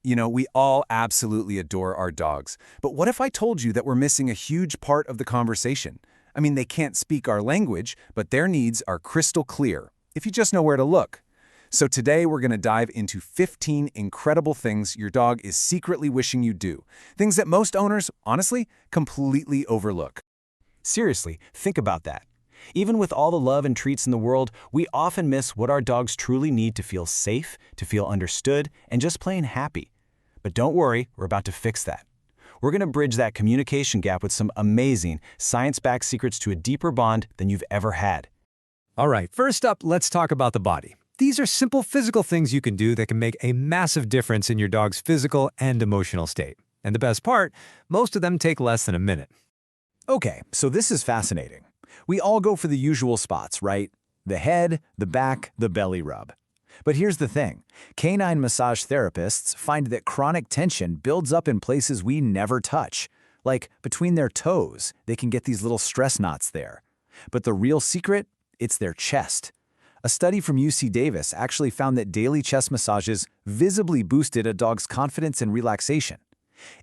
We all absolutely adore our dogs. But what if I told you that we're missing a huge part of the conversation? I mean, they can't speak our language, but their needs are crystal clear, if you just know where to look. So today we're going to dive into 15 incredible things your dog is secretly wishing you do. Things that most owners, honestly, completely overlook. Seriously, think about that. Even with all the love and treats in the world, we often miss what our dogs truly need to feel safe, to feel understood, and just plain happy. But don't worry, we're about to fix that. We're going to bridge that communication gap with some amazing, science-backed secrets to a deeper bond than you've ever had. All right, first up, let's talk about the body. These are simple physical things you can do that can make a massive difference in your dog's physical and emotional state. And the best part, most of them take less than a minute. Okay, so this is fascinating. We all go for the usual spots, right? The head, the back, the belly rub. But here's the thing. Canine massage therapists find that chronic tension builds up in places we never touch. Like between their toes, they can get these little stress knots there. But the real secret? It's their chest. A study from UC Davis actually found that daily chest massages visibly boosted a dog's confidence and relaxation.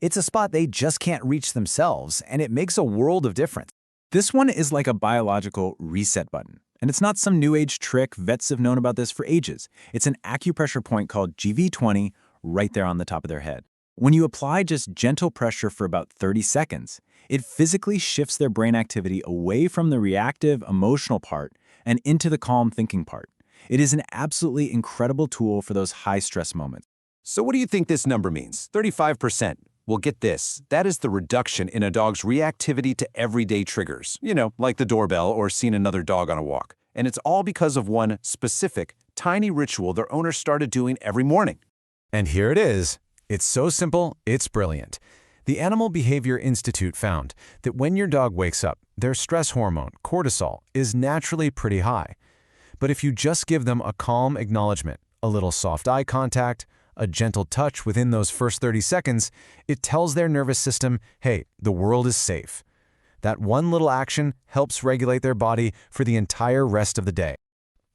It's a spot they just can't reach themselves, and it makes a world of difference. This one is like a biological reset button. And it's not some new age trick. Vets have known about this for ages. It's an acupressure point called GV20 right there on the top of their head. When you apply just gentle pressure for about 30 seconds, it physically shifts their brain activity away from the reactive, emotional part and into the calm thinking part. It is an absolutely incredible tool for those high-stress moments. So what do you think this number means? 35%. Well, get this. That is the reduction in a dog's reactivity to everyday triggers. Like the doorbell or seeing another dog on a walk. And it's all because of one specific, tiny ritual their owner started doing every morning. And here it is. It's so simple, it's brilliant. The Animal Behavior Institute found that when your dog wakes up, their stress hormone, cortisol, is naturally pretty high. But if you just give them a calm acknowledgement, a little soft eye contact, a gentle touch within those first 30 seconds, it tells their nervous system, hey, the world is safe. That one little action helps regulate their body for the entire rest of the day.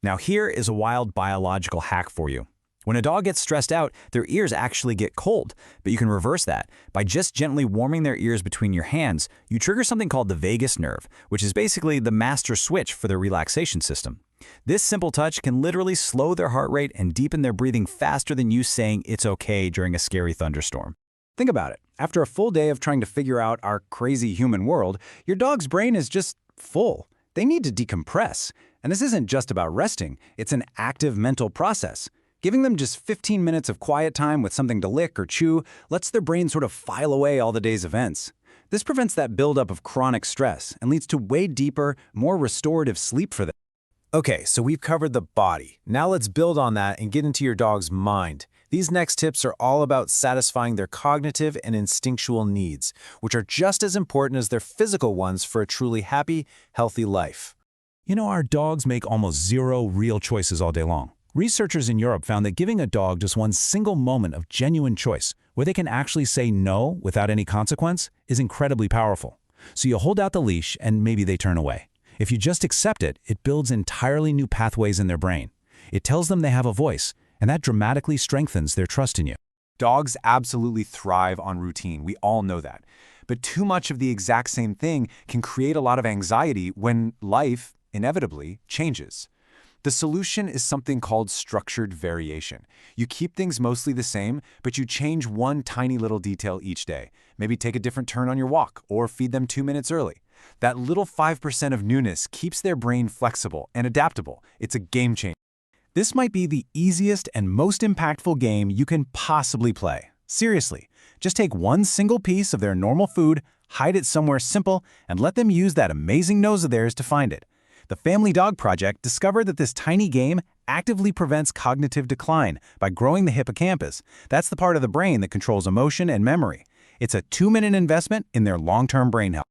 Now here is a wild biological hack for you. When a dog gets stressed out, their ears actually get cold, but you can reverse that. By just gently warming their ears between your hands, you trigger something called the vagus nerve, which is basically the master switch for their relaxation system. This simple touch can literally slow their heart rate and deepen their breathing faster than you saying it's okay during a scary thunderstorm. Think about it. After a full day of trying to figure out our crazy human world, your dog's brain is just full. They need to decompress. And this isn't just about resting, it's an active mental process. Giving them just 15 minutes of quiet time with something to lick or chew lets their brain sort of file away all the day's events. This prevents that buildup of chronic stress and leads to way deeper, more restorative sleep for them. Okay, so we've covered the body. Now let's build on that and get into your dog's mind. These next tips are all about satisfying their cognitive and instinctual needs, which are just as important as their physical ones for a truly happy, healthy life. Our dogs make almost zero real choices all day long. Researchers in Europe found that giving a dog just one single moment of genuine choice, where they can actually say no without any consequence, is incredibly powerful. So you hold out the leash and maybe they turn away. If you just accept it, it builds entirely new pathways in their brain. It tells them they have a voice, and that dramatically strengthens their trust in you. Dogs absolutely thrive on routine. We all know that. But too much of the exact same thing can create a lot of anxiety when life, inevitably, changes. The solution is something called structured variation. You keep things mostly the same, but you change one tiny little detail each day. Maybe take a different turn on your walk or feed them 2 minutes early. That little 5% of newness keeps their brain flexible and adaptable. It's a game changer. This might be the easiest and most impactful game you can possibly play. Seriously, just take one single piece of their normal food, hide it somewhere simple, and let them use that amazing nose of theirs to find it. The Family Dog Project discovered that this tiny game actively prevents cognitive decline by growing the hippocampus. That's the part of the brain that controls emotion and memory. It's a 2-minute investment in their long-term brain health.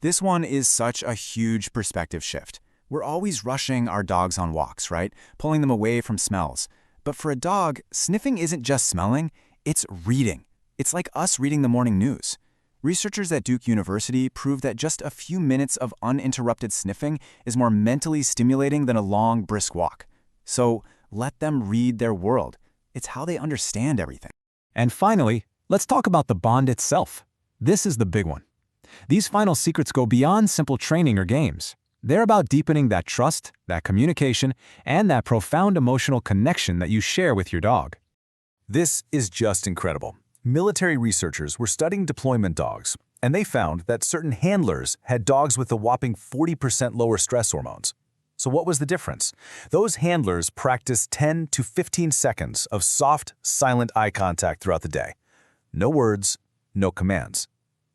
This one is such a huge perspective shift. We're always rushing our dogs on walks, right? Pulling them away from smells. But for a dog, sniffing isn't just smelling, it's reading. It's like us reading the morning news. Researchers at Duke University prove that just a few minutes of uninterrupted sniffing is more mentally stimulating than a long, brisk walk. So let them read their world. It's how they understand everything. And finally, let's talk about the bond itself. This is the big one. These final secrets go beyond simple training or games. They're about deepening that trust, that communication, and that profound emotional connection that you share with your dog. This is just incredible. Military researchers were studying deployment dogs, and they found that certain handlers had dogs with a whopping 40% lower stress hormones. So what was the difference? Those handlers practiced 10 to 15 seconds of soft, silent eye contact throughout the day. No words, no commands.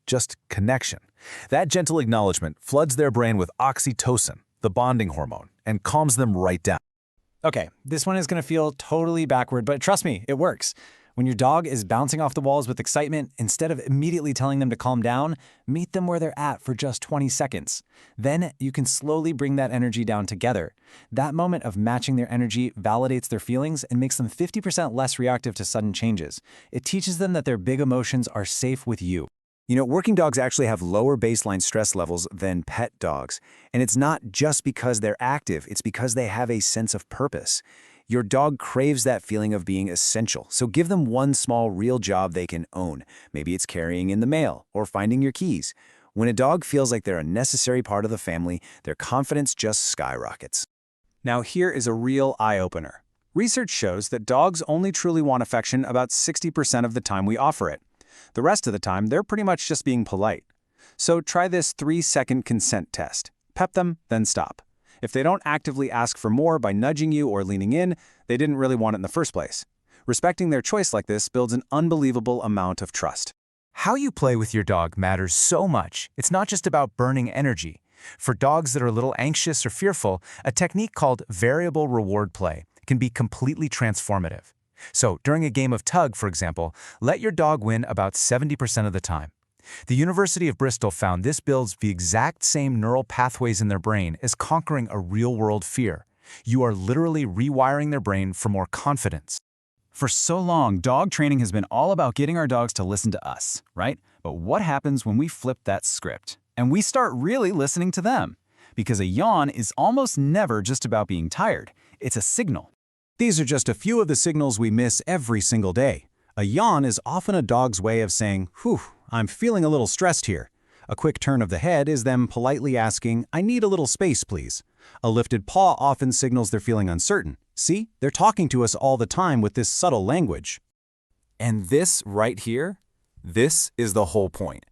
Just connection. That gentle acknowledgement floods their brain with oxytocin, the bonding hormone, and calms them right down. Okay, this one is going to feel totally backward, but trust me, it works. When your dog is bouncing off the walls with excitement, instead of immediately telling them to calm down, meet them where they're at for just 20 seconds. Then you can slowly bring that energy down together. That moment of matching their energy validates their feelings and makes them 50% less reactive to sudden changes. It teaches them that their big emotions are safe with you. You know, working dogs actually have lower baseline stress levels than pet dogs. And it's not just because they're active, it's because they have a sense of purpose. Your dog craves that feeling of being essential, so give them one small real job they can own. Maybe it's carrying in the mail or finding your keys. When a dog feels like they're a necessary part of the family, their confidence just skyrockets. Now here is a real eye-opener. Research shows that dogs only truly want affection about 60% of the time we offer it. The rest of the time, they're pretty much just being polite. So try this 3-second consent test. Pet them, then stop. If they don't actively ask for more by nudging you or leaning in, they didn't really want it in the first place. Respecting their choice like this builds an unbelievable amount of trust. How you play with your dog matters so much. It's not just about burning energy. For dogs that are a little anxious or fearful, a technique called variable reward play can be completely transformative. So, during a game of tug, for example, let your dog win about 70% of the time. The University of Bristol found this builds the exact same neural pathways in their brain as conquering a real-world fear. You are literally rewiring their brain for more confidence. For so long, dog training has been all about getting our dogs to listen to us, right? But what happens when we flip that script and we start really listening to them? Because a yawn is almost never just about being tired. It's a signal. These are just a few of the signals we miss every single day. A yawn is often a dog's way of saying, "Whew, I'm feeling a little stressed here." A quick turn of the head is them politely asking, "I need a little space, please." A lifted paw often signals they're feeling uncertain. See, they're talking to us all the time with this subtle language. And this right here, this is the whole point.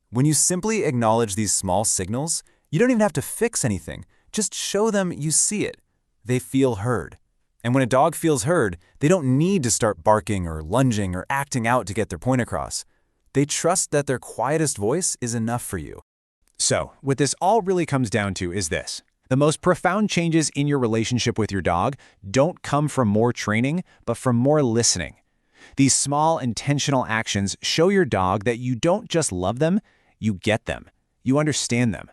When you simply acknowledge these small signals, you don't even have to fix anything. Just show them you see it. They feel heard. And when a dog feels heard, they don't need to start barking or lunging or acting out to get their point across. They trust that their quietest voice is enough for you. So, what this all really comes down to is this. The most profound changes in your relationship with your dog don't come from more training, but from more listening. These small, intentional actions show your dog that you don't just love them, you get them. You understand them.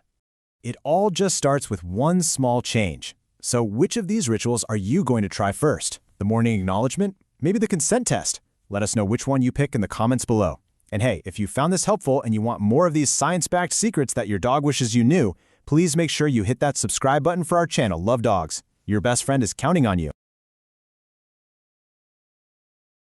It all just starts with one small change. So which of these rituals are you going to try first? The morning acknowledgement? Maybe the consent test? Let us know which one you pick in the comments below. And hey, if you found this helpful and you want more of these science-backed secrets that your dog wishes you knew, please make sure you hit that subscribe button for our channel, Love Dogs. Your best friend is counting on you.